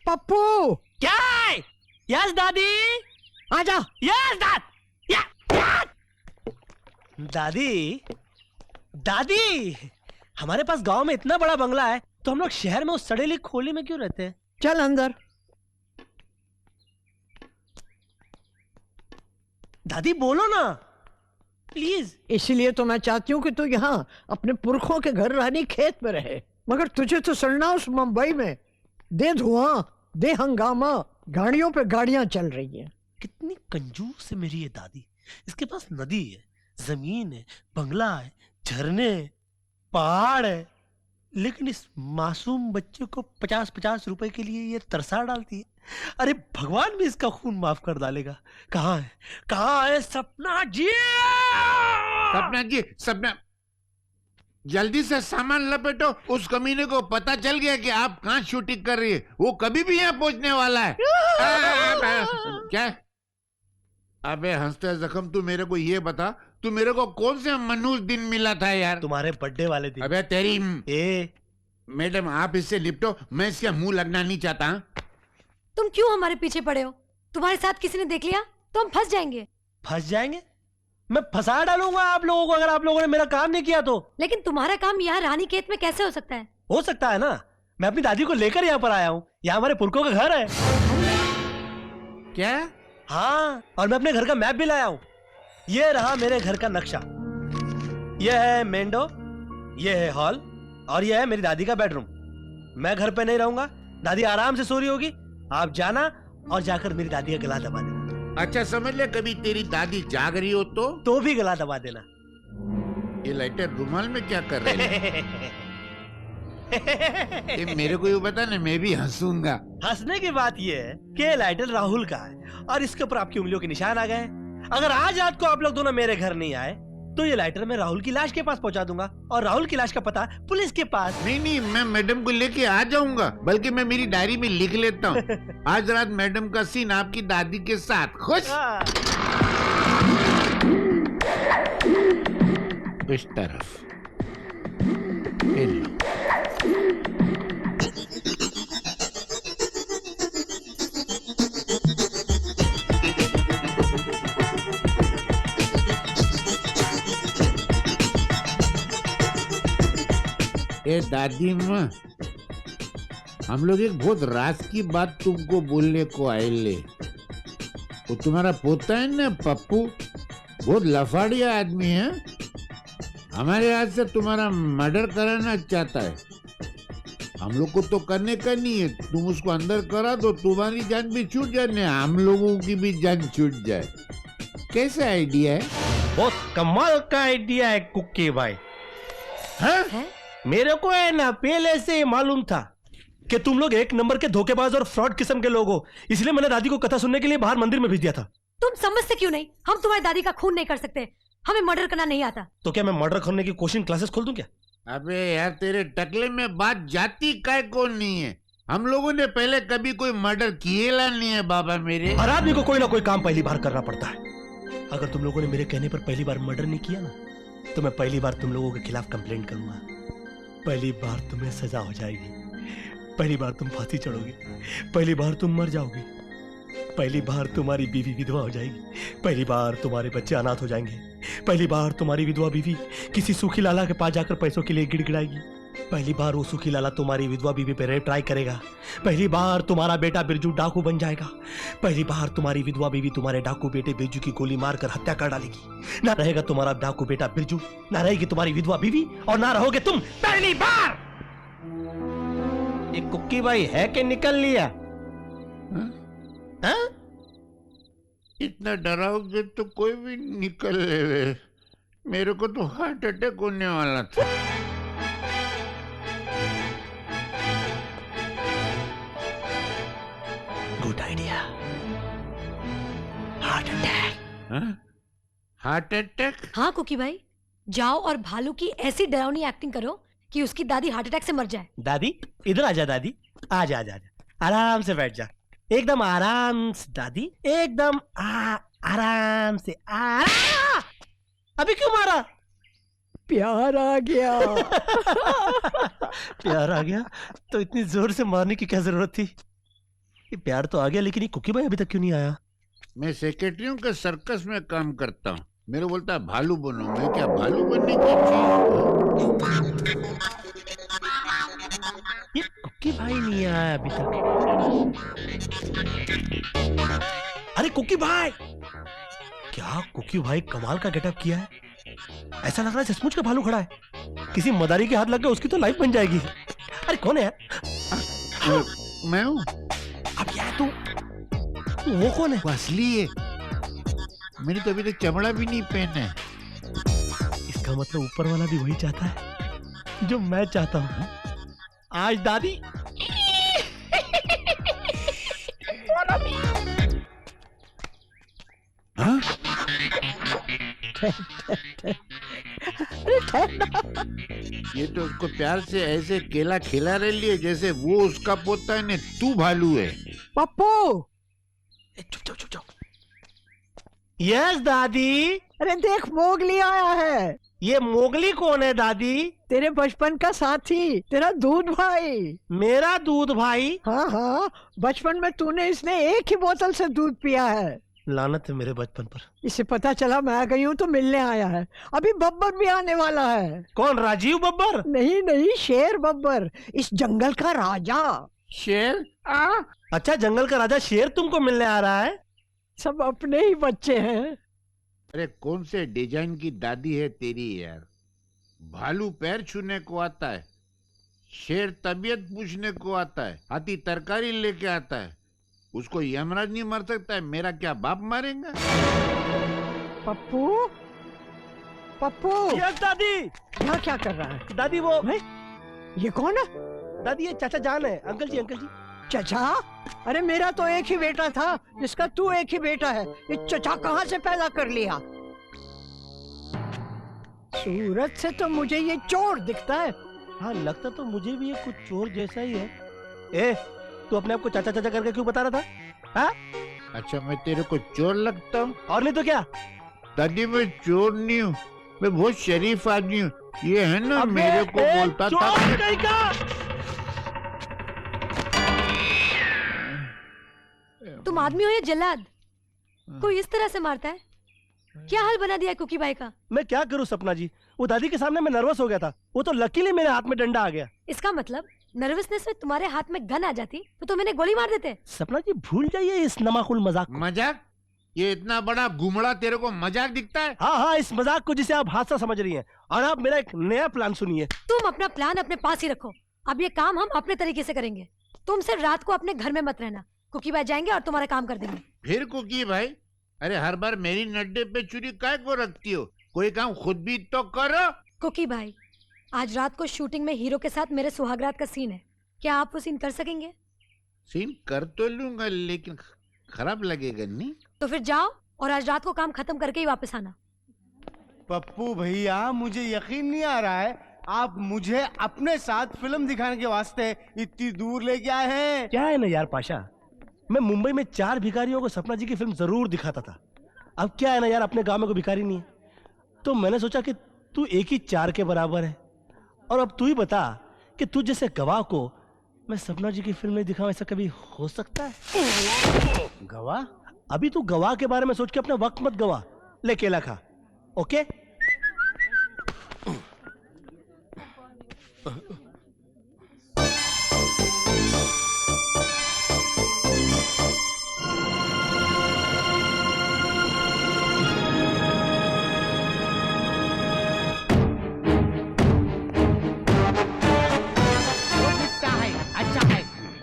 पप्पू क्या है? यस दादी, आजा। यस दादी। दादी, हमारे पास गांव में इतना बड़ा बंगला है, तो हम लोग शहर में उस सड़ेली खोली में क्यों रहते हैं? चल अंदर। दादी बोलो ना प्लीज। इसलिए तो मैं चाहती हूँ कि तू यहाँ अपने पुरखों के घर रानी खेत में रहे, मगर तुझे तो सड़ना उस मुंबई में। दे धुआं, दे हंगामा, गाड़ियों पे गाड़ियां चल रही हैं। कितनी कंजूस है मेरी ये दादी। इसके पास नदी है, जमीन है, बंगला है, झरने है, पहाड़ है, लेकिन इस मासूम बच्चे को 50-50 रुपए के लिए ये तरसा डालती है। अरे भगवान भी इसका खून माफ कर डालेगा। कहाँ है, कहाँ है सपना जी? सपना जी, सपना, जल्दी से सामान लपेटो। उस कमीने को पता चल गया कि आप कहाँ शूटिंग कर रही है। वो कभी भी यहाँ पहुंचने वाला है। क्या? अबे हंसते जख्म, तू मेरे को ये बता, तू मेरे को कौन से मनहूस दिन मिला था यार? तुम्हारे बर्थडे वाले दिन। अबे तेरी ए मैडम, आप इससे लिपटो, मैं इसका मुंह लगना नहीं चाहता। तुम क्यों हमारे पीछे पड़े हो? तुम्हारे साथ किसी ने देख लिया तो हम फंस जाएंगे। फंस जाएंगे? मैं फंसा डालूंगा आप लोगों को अगर आप लोगों ने मेरा काम नहीं किया तो। लेकिन तुम्हारा काम यहाँ रानी खेत में कैसे हो सकता है? हो सकता है ना, मैं अपनी दादी को लेकर यहाँ पर आया हूँ। यहाँ हमारे पुरखों का घर है। क्या? हाँ, और मैं अपने घर का मैप भी लाया हूँ। ये रहा मेरे घर का नक्शा। ये है मेन डोर, ये है हॉल, और ये है मेरी दादी का बेडरूम। मैं घर पे नहीं रहूंगा, दादी आराम से सो रही होगी। आप जाना और जाकर मेरी दादी का गला दबा देना। अच्छा समझ ले, कभी तेरी दादी जाग रही हो तो भी गला दबा देना। ये लाइटर रुमाल में क्या कर रहे हैं? ये मेरे को ये बता ना, मैं भी हंसूंगा। हंसने की बात ये है कि लाइटर राहुल का है और इसके ऊपर आपकी उंगलियों के निशान आ गए हैं। अगर आज रात को आप लोग दोनों मेरे घर नहीं आए तो ये लाइटर मैं राहुल की लाश के पास पहुंचा दूंगा, और राहुल की लाश का पता पुलिस के पास। नहीं नहीं, मैं मैडम को लेके आ जाऊंगा, बल्कि मैं मेरी डायरी में लिख लेता हूँ। आज रात मैडम का सीन आपकी दादी के साथ। खुश? इस तरफ। ए दादी माँ, हम लोग एक बहुत राज की बात तुमको बोलने को आए ले। वो तुम्हारा पोता है ना पप्पू, बहुत लफाड़िया आदमी है। हमारे हाथ से तुम्हारा मर्डर कराना चाहता है। हम लोग को तो करने का नहीं है, तुम उसको अंदर करा दो, तुम्हारी जान भी छूट जाए, हम लोगों की भी जान छूट जाए। कैसा आइडिया है? बहुत कमाल का आइडिया है कुक्की भाई। हाँ? मेरे को है ना पहले से मालूम था कि तुम लोग एक नंबर के धोखेबाज और फ्रॉड किस्म के लोग हो, इसलिए मैंने दादी को कथा सुनने के लिए बाहर मंदिर में भेज दिया था। तुम समझते क्यों नहीं? हम तुम्हारी दादी का खून नहीं कर सकते, हमें मर्डर करना नहीं आता। तो क्या मैं मर्डर करने की कोचिंग क्लासेस खोल दूं क्या? अबे यार, तेरे टकले में बात जाती काय कौन नहीं है? हम लोगों ने पहले कभी कोई मर्डर किएला नहीं है बाबा मेरे। हर आदमी को कोई ना कोई काम पहली बार करना पड़ता है। अगर तुम लोगों ने मेरे कहने पर पहली बार मर्डर नहीं किया ना, तो मैं पहली बार तुम लोगों के खिलाफ कंप्लेंट करूंगा। पहली बार तुम्हें सजा हो जाएगी, पहली बार तुम फांसी चढ़ोगे, पहली बार तुम मर जाओगे, पहली बार तुम्हारी बीवी विधवा हो जाएगी, पहली बार तुम्हारे बच्चे अनाथ हो जाएंगे, पहली बार तुम्हारी विधवा बीवी किसी सूखी लाला के पास जाकर पैसों के लिए गिड़गिड़ाएगी, पहली बार वो सूखी लाला तुम्हारी विधवा बीवी पे रेप ट्राई करेगा, पहली बार तुम्हारा बेटा बिरजू डाकू बन जाएगा, पहली बार तुम्हारी विधवा बीवी तुम्हारे डाकू बेटे बिरजू की गोली मारकर हत्या कर डालेगी। ना रहेगा तुम्हारा डाकू बेटा बिरजू, ना रहेगी तुम्हारी विधवा बीवी, और ना रहोगे तुम पहली बार। एक कुक्की भाई है कि निकल लिया? हाँ? इतना डराओगे तो कोई भी निकल ले। मेरे को तो हार्ट अटैक होने वाला था। Good idea. Heart attack. Heart attack? हाँ कुकी भाई, जाओ और भालू की ऐसी डरावनी एक्टिंग करो कि उसकी दादी हार्ट अटैक से मर जाए। दादी इधर आजा, दादी आजा आजा आजा, आराम से बैठ जा, एकदम आराम से दादी, एकदम आराम से। अभी क्यों मारा? प्यार आ गया। प्यार आ गया तो इतनी जोर से मारने की क्या जरूरत थी? ये प्यार तो आ गया, लेकिन ये कुकी भाई अभी तक क्यों नहीं आया? मैं सेक्रेटरियों के सर्कस में काम करता हूँ, मेरे बोलता है भालू बनो, मैं क्या भालू बनने की चीज? ये कुकी भाई नहीं आया अभी तक। अरे कुकी भाई, क्या कुकी भाई कमाल का गेटअप किया है। ऐसा लग रहा है सचमुच का भालू खड़ा है। किसी मदारी के हाथ लग गए उसकी तो लाइफ बन जाएगी। अरे कौन है यार? मैं हूँ। अब यार तू, वो कौन है? वो असली है, मैंने तो अभी तक चमड़ा भी नहीं पहना है। इसका मतलब ऊपर वाला भी वही चाहता है जो मैं चाहता हूँ। आज दादी हाँ? ये तो उसको प्यार से ऐसे केला खिला रही है जैसे वो उसका पोता है ने तू भालू है। पप्पू, चुप चुप चुप चुप। यस दादी। अरे देख मोगली आया है। ये मोगली कौन है दादी? तेरे बचपन का साथी, तेरा दूध भाई। मेरा दूध भाई? हाँ हाँ, बचपन में तूने इसने एक ही बोतल से दूध पिया है। लानत है मेरे बचपन पर। इसे पता चला मैं आ गई हूँ तो मिलने आया है। अभी बब्बर भी आने वाला है। कौन, राजीव बब्बर? नहीं नहीं, शेर बब्बर, इस जंगल का राजा। शेर? अच्छा, जंगल का राजा शेर तुमको मिलने आ रहा है? सब अपने ही बच्चे हैं। अरे कौन से डिजाइन की दादी है तेरी यार। भालू पैर छूने को आता है, शेर तबीयत पूछने को आता है, हाथी तरकारी लेके आता है। उसको यमराज नहीं मार सकता है, मेरा क्या बाप मारेगा? पप्पू, पप्पू, यस दादी। यहाँ क्या कर रहा है? दादी वो है? ये कौन है? दादी ये चाचा जान है। अंकल जी, अंकल जी। चचा? अरे मेरा तो एक ही बेटा था जिसका तू एक ही बेटा है। ये चचा कहाँ से पैदा कर लिया? सूरत से तो मुझे ये चोर दिखता है। हाँ, लगता तो मुझे भी ये कुछ चोर जैसा ही है। ए, तू अपने आप को चाचा चाचा करके क्यों बता रहा था? हाँ? अच्छा, मैं तेरे को चोर लगता हूँ? और नहीं तो क्या? दादी मैं चोर नहीं हूँ, मैं बहुत शरीफ आदमी हूँ। ये है ना अबे, मेरे को बोलता था। चोर कहीं का। तुम आदमी हो या जल्लाद? कोई इस तरह से मारता है? क्या हाल बना दिया है कुकी भाई का? मैं क्या करूं सपना जी, वो दादी के सामने मैं नर्वस हो गया था। वो तो लकीली मेरे हाथ में डंडा आ गया। इसका मतलब नर्वसनेस में तुम्हारे हाथ में गन आ जाती तो मैंने गोली मार देते। सपना जी भूल जाइए इस नमाकुल मजाक को। मजाक? ये इतना बड़ा घुमड़ा तेरे को मजाक दिखता है? हाँ हाँ, इस मजाक को जिसे आप हादसा समझ रही हैं। और आप मेरा एक नया प्लान सुनिए। तुम अपना प्लान अपने पास ही रखो। अब ये काम हम अपने तरीके से करेंगे। तुम सिर्फ रात को अपने घर में मत रहना। कुकी भाई जाएंगे और तुम्हारा काम कर देंगे। फिर कुकी भाई? अरे हर बार मेरी नड्डे पे चुरी काय को रखती हो? कोई काम खुद भी तो करो। कुकी भाई, आज रात को शूटिंग में हीरो के साथ मेरे सुहागरात का सीन है। क्या आप वो सीन कर सकेंगे? सीन कर तो लूंगा, लेकिन खराब लगेगा नहीं? तो फिर जाओ और आज रात को काम खत्म करके ही वापस आना। पप्पू भैया, मुझे यकीन नहीं आ रहा है आप मुझे अपने साथ फिल्म दिखाने के वास्ते इतनी दूर लेके आए हैं। क्या है ना यार पाशा, मैं मुंबई में 4 भिखारियों को सपना जी की फिल्म जरूर दिखाता था। अब क्या है ना यार, अपने गांव में कोई भिखारी नहीं है, तो मैंने सोचा कि तू एक ही 4 के बराबर है। और अब तू ही बता कि तू जैसे गवाह को मैं सपना जी की फिल्म नहीं दिखाऊं, ऐसा कभी हो सकता है? गवाह? अभी तू गवाह के बारे में सोच के अपना वक्त मत गवा। ले केला खा। ओके?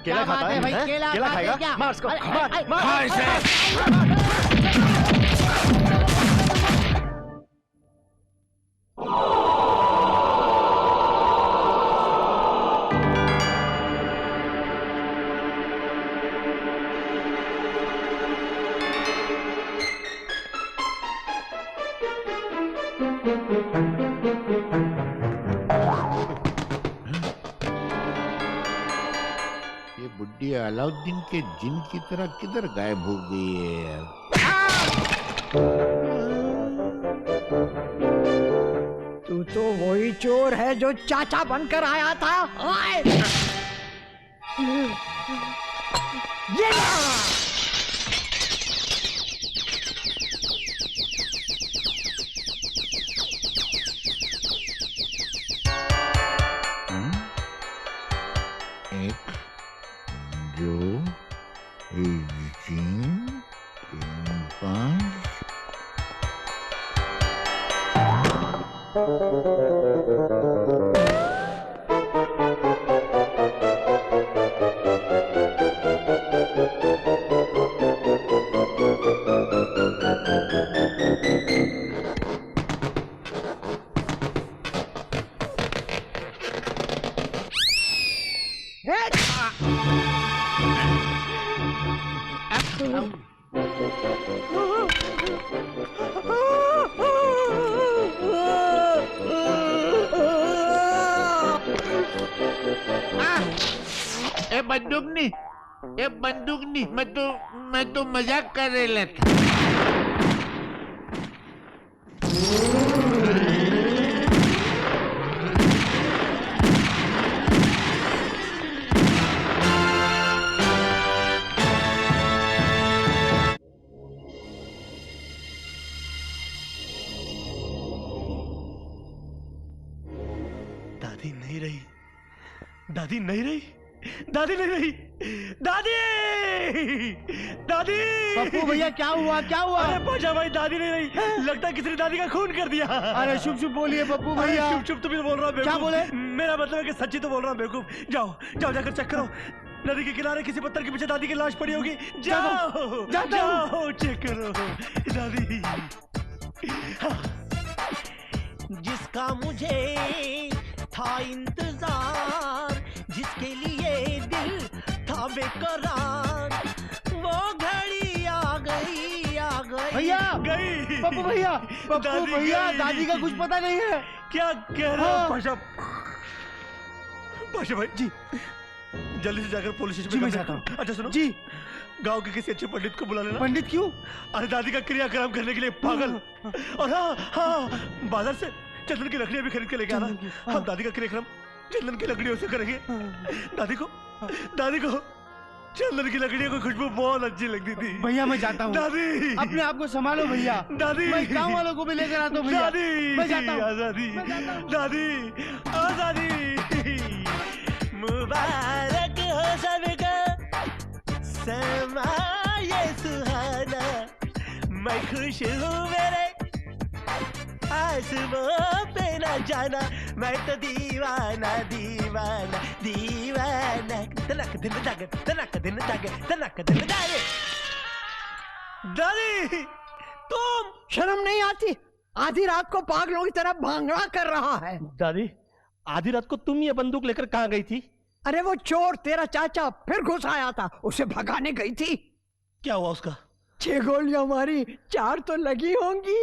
केला खाता है भाई? केला खाएगा? मार इसको, मार, मार इसे। ये बुड्ढी अलाउद्दीन के जिन की तरह किधर गायब हो गई है यार? तू तो वही चोर है जो चाचा बनकर आया था। ओए! ये ला! एक दो तीन पाँच એ બંદૂક ની મેં તો મજાક કરેલા था दादी नहीं रही, दादी नहीं रही, दादी नहीं रही, दादी, दादी। पप्पू भैया क्या हुआ, क्या हुआ? अरे पाशा भाई दादी नहीं रही, लगता है किसी ने दादी का खून कर दिया। अरे शुभ शुभ बोलिए पप्पू भैया। चुप चुप, तुम ही तो बोल रहा हूँ। क्या बोले? मेरा मतलब है कि सच्ची तो बोल रहा हूँ बेवकूफ। जाओ जाओ जाकर चेक करो, नदी के किनारे किसी पत्थर के पीछे दादी की लाश पड़ी होगी। जाओ जाओ चेक करो दादी। जिसका मुझे था इंतजार, जिसके लिए दिल था बेकरार, वो घड़ी आ गई, आ गई, भैया, गई। पप्पू भैया, पप्पू भैया, दादी का कुछ पता नहीं है। क्या कह रहे हो पाशा? पाशा भाई जी, जल्दी से जाकर पुलिस स्टेशन जी, मैं में जाता हूँ। अच्छा सुनो जी, गांव के किसी अच्छे पंडित को बुला लेना। पंडित क्यों? अरे दादी का क्रियाक्रम करने के लिए पागल। और हाँ हाँ, बाजार से चंदन की लकड़ियां भी खरीद के लेके आना। हम दादी का क्रियाक्रम चंदन की लकड़ियों से करेंगे। दादी को चंदन की लकड़ियों की खुशबू बहुत अच्छी लगती थी। भैया मैं जाता हूँ। दादी अपने आप को संभालो भैया। दादी, मैं गाँव वालों को भी लेकर आता हूँ भैया। दादी, मैं जाता हूँ। आजादी, मैं जाता हूँ। दादी, आजादी। मुबारक हो सबका समा ये सुहाना, मैं खुश हूँ मेरे आसमां पे न जाना, मैं तो दीवाना दीवाना दीवाना। तनक दिन जागे, तनक दिन जागे, तनक दिन जागे। दादी तुम शर्म नहीं आती? आधी रात को पागलों की तरह भांगड़ा कर रहा है। दादी आधी रात को तुम ये बंदूक लेकर कहाँ गई थी? अरे वो चोर तेरा चाचा फिर घुस आया था, उसे भगाने गई थी। क्या हुआ उसका? 6 गोलियां मारी, 4 तो लगी होंगी।